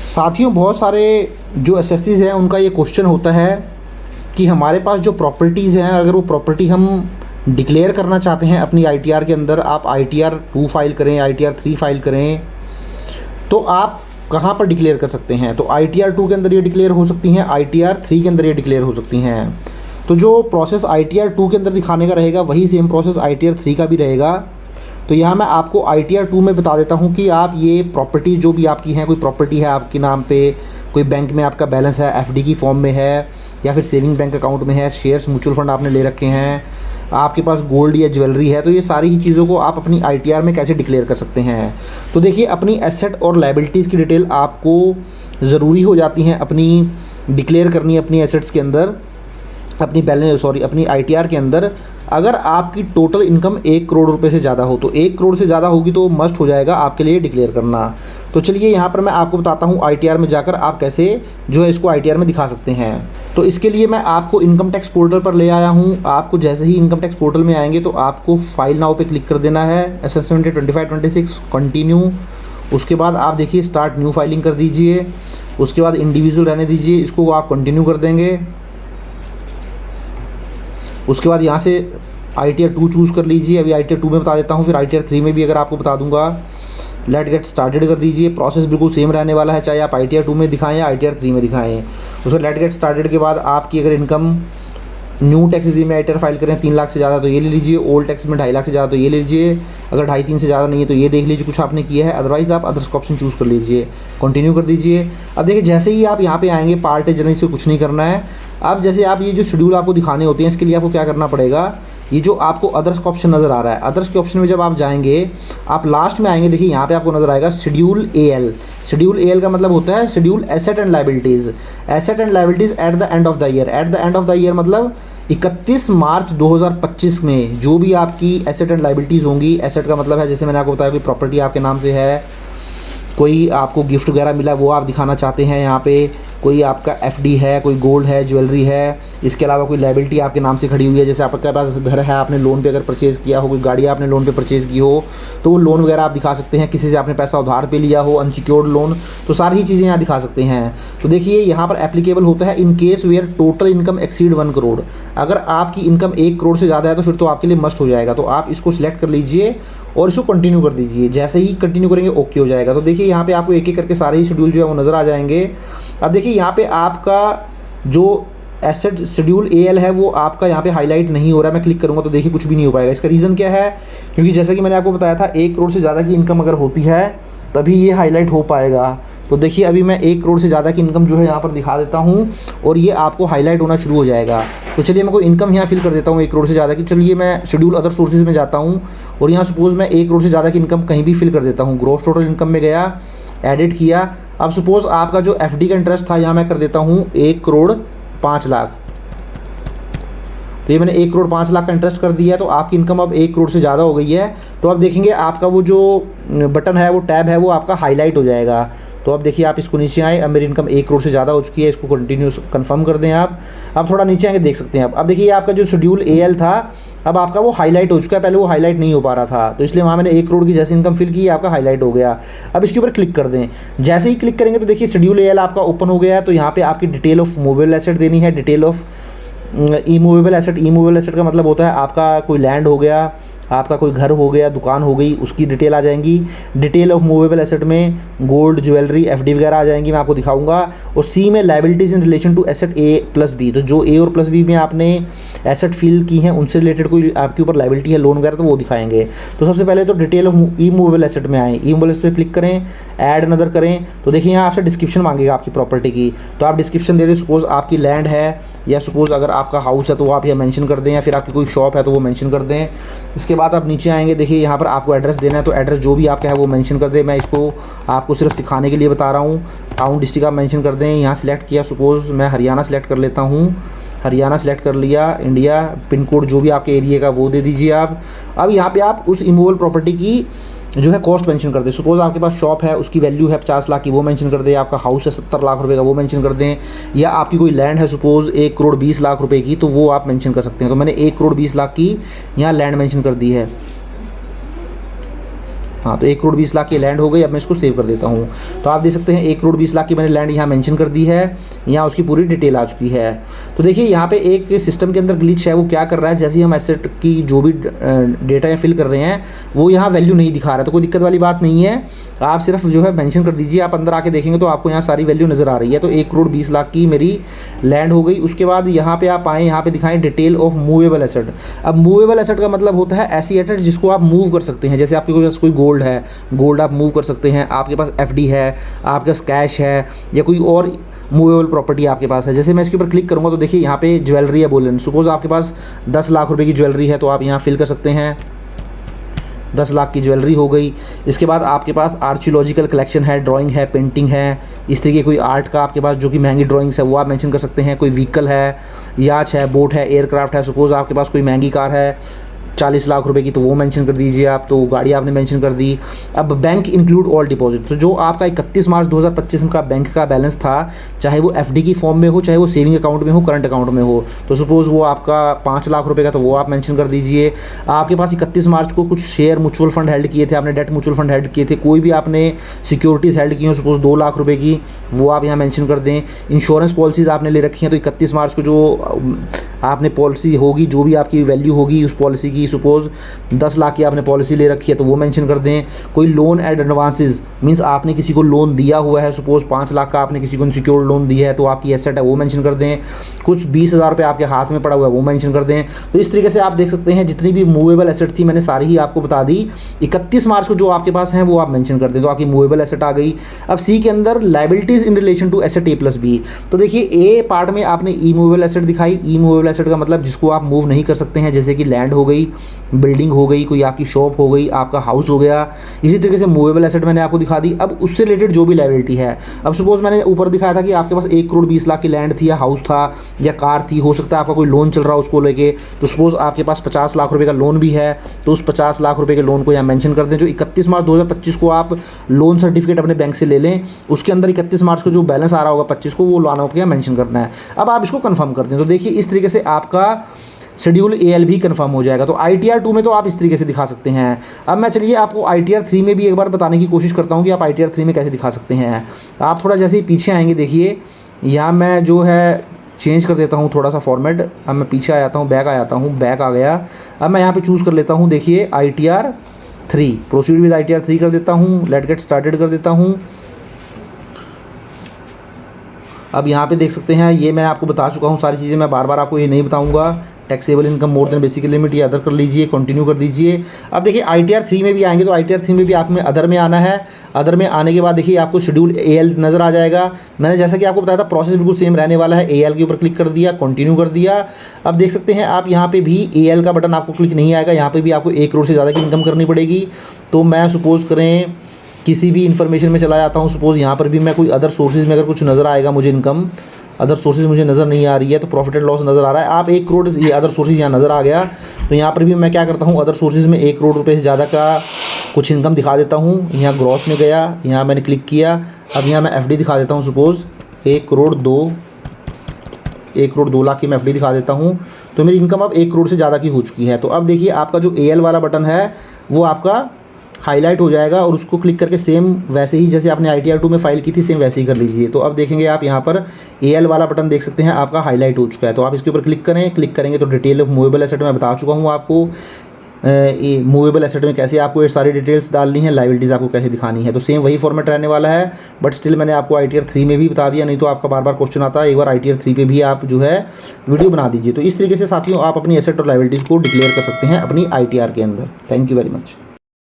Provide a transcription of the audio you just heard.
साथियों, बहुत सारे जो एसएससीज़ हैं उनका ये क्वेश्चन होता है कि हमारे पास जो प्रॉपर्टीज़ हैं, अगर वो प्रॉपर्टी हम डिक्लेयर करना चाहते हैं अपनी आईटीआर के अंदर, आप आईटीआर 2 फाइल करें, आईटीआर 3 फाइल करें, तो आप कहाँ पर डिक्लेयर कर सकते हैं। तो आईटीआर 2 के अंदर ये डिक्लेयर हो सकती हैं, आईटीआर 3 के अंदर ये डिक्लेयर हो सकती हैं। तो जो प्रोसेस आईटीआर 2 के अंदर दिखाने का रहेगा वही सेम प्रोसेस आईटीआर 3 का भी रहेगा। तो यहाँ मैं आपको आईटीआर 2 में बता देता हूँ कि आप ये प्रॉपर्टी जो भी आपकी है, कोई प्रॉपर्टी है आपके नाम पे, कोई बैंक में आपका बैलेंस है, एफडी की फॉर्म में है या फिर सेविंग बैंक अकाउंट में है, शेयर्स म्यूचुअल फंड आपने ले रखे हैं, आपके पास गोल्ड या ज्वेलरी है, तो ये सारी ही चीज़ों को आप अपनी आईटीआर में कैसे डिक्लेयर कर सकते हैं। तो देखिए, अपनी एसेट और लायबिलिटीज़ की डिटेल आपको ज़रूरी हो जाती हैं अपनी डिक्लेयर करनी अपनी एसेट्स के अंदर, अपनी आईटीआर के अंदर। अगर आपकी टोटल इनकम 1 करोड़ रुपए से ज़्यादा हो, तो 1 करोड़ से ज़्यादा होगी तो मस्ट हो जाएगा आपके लिए डिक्लेयर करना। तो चलिए यहाँ पर मैं आपको बताता हूँ आईटीआर में जाकर आप कैसे जो है इसको आईटीआर में दिखा सकते हैं। तो इसके लिए मैं आपको इनकम टैक्स पोर्टल पर ले आया हूँ। आपको जैसे ही इनकम टैक्स पोर्टल में आएंगे तो आपको फाइल नाउ पे क्लिक कर देना है, असेसमेंट 25-26 कंटिन्यू। उसके बाद आप देखिए स्टार्ट न्यू फाइलिंग कर दीजिए। उसके बाद इंडिविजुअल रहने दीजिए, इसको आप कंटिन्यू कर देंगे। उसके बाद यहाँ से आईटीआर 2 चूज़ कर लीजिए। अभी आईटीआर 2 में बता देता हूँ, फिर आईटीआर 3 में भी अगर आपको बता दूंगा। लेट गेट स्टार्टेड कर दीजिए। प्रोसेस बिल्कुल सेम रहने वाला है, चाहे आप आईटीआर 2 में दिखाएं या आईटीआर 3 में दिखाएं। उसमें लेट गेट स्टार्टेड के बाद आपकी अगर इनकम न्यू टैक्स में आईटीआर फाइल करें 3 लाख से ज़्यादा तो ये ले लीजिए, ओल्ड टैक्स में 2.5 लाख से ज़्यादा तो ये ले लीजिए, अगर 2.5-3 से ज़्यादा नहीं है तो ये देख लीजिए कुछ आपने किया है, अदरवाइज़ आप अदर्स का ऑप्शन चूज़ कर लीजिए, कंटिन्यू कर दीजिए। अब देखिए, जैसे ही आप यहाँ पे आएंगे, पार्ट है जनरली से कुछ नहीं करना है। अब जैसे आप ये जो शेड्यूल आपको दिखाने होते हैं, इसके लिए आपको क्या करना पड़ेगा, ये जो आपको अदर्स का ऑप्शन नज़र आ रहा है, अदर्स के ऑप्शन में जब आप जाएंगे, आप लास्ट में आएंगे, देखिए यहाँ पे आपको नज़र आएगा शेड्यूल एएल। शेड्यूल एएल का मतलब होता है schedule asset and liabilities. Asset and liabilities at the end of the year. At the end of the year मतलब 31 मार्च 2025 में जो भी आपकी एसेट एंड लायबिलिटीज़ होंगी। एसेट का मतलब है, जैसे मैंने आपको बताया, कोई प्रॉपर्टी आपके नाम से है, कोई आपको गिफ्ट वगैरह मिला वो आप दिखाना चाहते हैं यहाँ पे, कोई आपका एफडी है, कोई गोल्ड है, ज्वेलरी है, इसके अलावा कोई लायबिलिटी आपके नाम से खड़ी हुई है, जैसे आपके पास घर है, आपने लोन पे अगर परचेज़ किया हो, कोई गाड़ी आपने लोन पे परचेज़ की हो तो वो लोन वगैरह आप दिखा सकते हैं, किसी से आपने पैसा उधार पे लिया हो, अनसिक्योर्ड लोन, तो सारी ही चीज़ें यहाँ दिखा सकते हैं। तो देखिए, यहाँ पर एप्लीकेबल होता है in case where total income exceed 1 crore. अगर आपकी इनकम 1 करोड़ से ज़्यादा है तो फिर तो आपके लिए मस्ट हो जाएगा। तो आप इसको सिलेक्ट कर लीजिए और इसको कंटिन्यू कर दीजिए। जैसे ही कंटिन्यू करेंगे ओके हो जाएगा। तो देखिए, यहाँ पे आपको एक एक करके सारे ही शेड्यूल जो है वो नज़र आ जाएंगे। अब देखिए, यहाँ पे आपका जो एसेट शेड्यूल एएल है वो आपका यहाँ पे हाईलाइट नहीं हो रहा है। मैं क्लिक करूँगा तो देखिए कुछ भी नहीं हो पाएगा। इसका रीज़न क्या है, क्योंकि जैसे कि मैंने आपको बताया था 1 करोड़ से ज़्यादा की इनकम अगर होती है तभी ये हाईलाइट हो पाएगा। तो देखिए, अभी मैं 1 करोड़ से ज़्यादा की इनकम जो है यहाँ पर दिखा देता हूँ और ये आपको हाईलाइट होना शुरू हो जाएगा। तो चलिए मैं कोई इनकम यहाँ फिल कर देता हूँ 1 करोड़ से ज़्यादा की। चलिए मैं शेड्यूल अदर सोर्सेज में जाता हूँ और यहाँ सपोज़ मैं 1 करोड़ से ज़्यादा की इनकम कहीं भी फिल कर देता हूँ। ग्रॉस टोटल इनकम में गया, एडिट किया। अब सपोज़ आपका जो एफडी का इंटरेस्ट था यहाँ मैं कर देता हूँ 1 करोड़ 5 लाख। तो ये मैंने 1 करोड़ 5 लाख का इंटरेस्ट कर दिया है। तो आपकी इनकम अब 1 करोड़ से ज़्यादा हो गई है। तो अब देखेंगे आपका वो जो बटन है, वो टैब है, वो आपका हाईलाइट हो जाएगा। तो अब देखिए, आप इसको नीचे आए, अब मेरी इनकम 1 करोड़ से ज़्यादा हो चुकी है। इसको कंटिन्यू कंफर्म कर दें आप। अब थोड़ा नीचे आएंगे, देख सकते हैं अब देखिए आपका जो शेड्यूल एएल था अब आपका वो हाईलाइट हो चुका है। पहले वो हाईलाइट नहीं हो पा रहा था, तो इसलिए वहाँ मैंने 1 करोड़ की जैसी इनकम फिल की, आपका हाईलाइट हो गया। अब इसके ऊपर क्लिक कर दें। जैसे ही क्लिक करेंगे तो देखिए शेड्यूल एएल आपका ओपन हो गया है। तो यहाँ पे आपकी डिटेल ऑफ मूवेबल एसेट देनी है, detail of E movable asset. E movable asset का मतलब होता है आपका कोई लैंड हो गया, आपका कोई घर हो गया, दुकान हो गई, उसकी डिटेल आ जाएंगी। डिटेल ऑफ मूवेबल एसेट में गोल्ड, ज्वेलरी, एफडी वगैरह आ जाएंगी, मैं आपको दिखाऊंगा। और सी में liabilities in relation to asset A plus B. तो जो ए और प्लस बी में आपने एसेट फिल की हैं उनसे रिलेटेड कोई आपके ऊपर लायबिलिटी है, लोन वगैरह, तो वो दिखाएंगे। तो सबसे पहले तो detail of E movable asset में आए, ई मूवेबल एसेट पर क्लिक करें, ऐड नदर करें। तो देखिए यहाँ आपसे डिस्क्रिप्शन मांगेगा आपकी प्रॉपर्टी की, तो आप डिस्क्रिप्शन दे दें। सपोज़ आपकी लैंड है या सपोज़ अगर आपका हाउस है तो वो आप यहाँ मेंशन कर दें, या फिर आपकी कोई शॉप है तो वो मेंशन कर दें। इसके बाद आप नीचे आएंगे, देखिए यहाँ पर आपको एड्रेस देना है, तो एड्रेस जो भी आपका है वो मेंशन कर दें। मैं इसको आपको सिर्फ सिखाने के लिए बता रहा हूँ। टाउन डिस्ट्रिक्ट आप मेंशन कर दें। यहाँ सिलेक्ट किया, सपोज़ मैं हरियाणा सेलेक्ट कर लेता हूँ, हरियाणा सेलेक्ट कर लिया। इंडिया पिन कोड जो भी आपके एरिया का वो दे दीजिए आप। अब यहाँ पे आप उस इमूवेबल प्रॉपर्टी की जो है कॉस्ट मेंशन कर दें। सपोज़ आपके पास शॉप है, उसकी वैल्यू है 50 लाख की, वो मेंशन कर दें। आपका हाउस है 70 लाख रुपए का, वो मेंशन कर दें। या आपकी कोई लैंड है सपोज़ 1 करोड़ 20 लाख रुपए की, तो वो आप मेंशन कर सकते हैं। तो मैंने 1 करोड़ 20 लाख की यहाँ लैंड मेंशन कर दी है। हाँ, तो 1,20,00,000 की लैंड हो गई। अब मैं इसको सेव कर देता हूँ। तो आप देख सकते हैं 1,20,00,000 की मैंने लैंड यहाँ मेंशन कर दी है, यहाँ उसकी पूरी डिटेल आ चुकी है। तो देखिए यहाँ पे एक सिस्टम के अंदर ग्लिच है, वो क्या कर रहा है, जैसे ही हम एसेट की जो भी डेटा या फिल कर रहे हैं वो यहाँ वैल्यू नहीं दिखा रहा है। तो कोई दिक्कत वाली बात नहीं है, आप सिर्फ जो है मेंशन कर दीजिए। आप अंदर आके देखेंगे तो आपको यहाँ सारी वैल्यू नज़र आ रही है। तो 1,20,00,000 की मेरी लैंड हो गई। उसके बाद यहाँ पे आप आएँ, यहाँ पे दिखाएं डिटेल ऑफ मूवेबल एसेट। अब मूवेबल एसेट का मतलब होता है ऐसी एसेट जिसको आप मूव कर सकते हैं। जैसे आपके पास कोई गोल्ड है, गोल्ड आप मूव कर सकते हैं, आपके पास एफडी है, आपके पास कैश है, या कोई और मूवेबल प्रॉपर्टी आपके पास है। जैसे मैं इसके ऊपर क्लिक करूँगा तो देखिए यहाँ पे ज्वेलरी है बोलन। सपोज आपके पास 10 लाख रुपए की ज्वेलरी है, तो आप यहाँ फिल कर सकते हैं 10 लाख की ज्वेलरी हो गई। इसके बाद आपके पास आर्कियोलॉजिकल कलेक्शन है, ड्राइंग है, पेंटिंग है, इस तरीके कोई आर्ट का आपके पास जो कि महंगी ड्राइंग्स है वो आप मेंशन कर सकते हैं। कोई व्हीकल है, याच है, बोट है, एयरक्राफ्ट है। सपोज़ आपके पास कोई महंगी कार है 40 लाख रुपए की, तो वो मेंशन कर दीजिए आप। तो गाड़ी आपने मेंशन कर दी। अब बैंक इंक्लूड ऑल डिपॉजिट, तो जो आपका 31 मार्च 2025 का बैंक का बैलेंस था, चाहे वो एफडी की फॉर्म में हो, चाहे वो सेविंग अकाउंट में हो, करंट अकाउंट में हो, तो सपोज़ वो आपका 5 लाख रुपए का, तो वो आप मेंशन कर दीजिए। आपके पास 31 मार्च को कुछ शेयर म्यूचुअल फंड हेल्ड किए थे, आपने डेट म्यूचुअल फंड हेल्ड किए थे, कोई भी आपने सिक्योरिटीज़ हेल्ड की हो, सपोज़ 2 लाख रुपए की, वो आप यहाँ मेंशन कर दें। इंश्योरेंस पॉलिसीज़ आपने ले रखी हैं, तो 31 मार्च को जो आपने पॉलिसी होगी, जो भी आपकी वैल्यू होगी उस पॉलिसी की, सपोज़ 10 लाख की आपने पॉलिसी ले रखी है, तो वो मेंशन कर दें। कोई लोन एंड एडवांसेस मींस आपने किसी को लोन दिया हुआ है, सपोज़ 5 लाख का आपने किसी को सिक्योर्ड लोन दिया है, तो आपकी एसेट है वो मेंशन कर दें। कुछ 20,000 रुपये आपके हाथ में पड़ा हुआ है वो मेंशन कर दें। तो इस तरीके से आप देख सकते हैं जितनी भी मूवेबल एसेट थी मैंने सारी ही आपको बता दी। 31 मार्च को जो आपके पास हैं वो आप मेंशन कर दें, तो आपकी मूवेबल एसेट आ गई। अब सी के अंदर liabilities in relation to asset A plus B. तो देखिए ए पार्ट में आपने ई मूवेबल एसेट दिखाई। ई मूवेबल एसेट का मतलब जिसको आप मूव नहीं कर सकते हैं, जैसे कि लैंड हो गई, बिल्डिंग हो गई, कोई आपकी शॉप हो गई, आपका हाउस हो गया। इसी तरीके से मूवेबल एसेट मैंने आपको दिखा दी। अब उससे रिलेटेड जो भी लायबिलिटी है, अब सपोज मैंने ऊपर दिखाया था कि आपके पास 1,20,00,000 की लैंड थी, या हाउस था, या कार थी, हो सकता है आपका कोई लोन चल रहा हो उसको लेके, तो सपोज आपके पास 50 लाख रुपए का लोन भी है, तो उस 50 लाख रुपए के लोन को यहाँ मेंशन कर दें। जो 31 मार्च 2025 को आप लोन सर्टिफिकेट अपने बैंक से ले लें, उसके अंदर 31 मार्च को जो बैलेंस आ रहा होगा 25 को, वो लाना होगा मेंशन करना है। अब आप इसको कंफर्म कर दें। तो देखिए इस तरीके से आपका शेड्यूल एएल भी कंफर्म हो जाएगा। तो ITR 2 में तो आप इस तरीके से दिखा सकते हैं। अब मैं चलिए आपको ITR 3 में भी एक बार बताने की कोशिश करता हूँ कि आप ITR 3 में कैसे दिखा सकते हैं। आप थोड़ा जैसे ही पीछे आएंगे, देखिए यहाँ मैं जो है चेंज कर देता हूँ थोड़ा सा फॉर्मेट। अब मैं पीछे आ जाता हूँ, बैक आ जाता हूँ, बैक आ गया। अब मैं यहाँ पे चूज़ कर लेता हूँ, देखिए ITR 3, प्रोसीड विद ITR 3 कर देता हूँ, लेट गेट स्टार्टेड कर देता हूँ। अब यहाँ पे देख सकते हैं, ये मैं आपको बता चुका हूँ सारी चीज़ें, मैं बार बार आपको ये नहीं बताऊँगा। Taxable income more than basic limit, ये अदर कर लीजिए, कंटिन्यू कर दीजिए। अब देखिए ITR 3 में भी आएंगे, तो ITR 3 में भी आप में अदर में आना है। अदर में आने के बाद देखिए आपको शेड्यूल AL नज़र आ जाएगा। मैंने जैसा कि आपको बताया था प्रोसेस बिल्कुल सेम रहने वाला है। AL के ऊपर क्लिक कर दिया, कंटिन्यू कर दिया। अब देख सकते हैं आप यहाँ पे भी AL का बटन आपको क्लिक नहीं आएगा, यहाँ पे भी आपको 1 करोड़ से ज़्यादा की इनकम करनी पड़ेगी। तो मैं सपोज़ करें किसी भी इन्फॉर्मेशन में चला जाता हूँ, सपोज़ यहाँ पर भी मैं कोई अदर सोर्सेज में अगर कुछ नज़र आएगा मुझे इनकम, अदर सोर्सेज मुझे नज़र नहीं आ रही है, तो प्रॉफिट एंड लॉस नज़र आ रहा है। आप 1 करोड़, ये अदर सोर्सेज यहाँ नज़र आ गया। तो यहाँ पर भी मैं क्या करता हूँ, अदर सोर्सेज में 1 करोड़ रुपये से ज़्यादा का कुछ इनकम दिखा देता हूँ। यहाँ ग्रॉस में गया, यहाँ मैंने क्लिक किया। अब यहाँ मैं FD दिखा देता हूँ, सपोज़ 1 करोड़ 2 लाख की मैं FD दिखा देता हूँ। तो मेरी इनकम अब 1 करोड़ से ज़्यादा की हो चुकी है। तो अब देखिए आपका जो AL वाला बटन है वो आपका हाईलाइट हो जाएगा, और उसको क्लिक करके सेम वैसे ही जैसे आपने ITR 2 में फाइल की थी सेम वैसे ही कर लीजिए। तो अब देखेंगे आप यहाँ पर AL वाला बटन देख सकते हैं आपका हाईलाइट हो चुका है। तो आप इसके ऊपर क्लिक करें, क्लिक करेंगे तो डिटेल ऑफ मूवेबल एसेट मैं बता चुका हूँ आपको। मूवेबल एसेट में कैसे आपको ये सारी डिटेल्स डालनी है, लायबिलिटीज़ आपको कैसे दिखानी है। तो सेम वही फॉर्मेट रहने वाला है, बट स्टिल मैंने आपको ITR 3 में भी बता दिया, नहीं तो आपका बार बार क्वेश्चन आता है। एक बार ITR 3 पे भी आप जो है वीडियो बना दीजिए। तो इस तरीके से साथियों आप अपनी एसेट और लायबिलिटीज़ को डिक्लेयर कर सकते हैं अपनी ITR के अंदर। Thank you very much.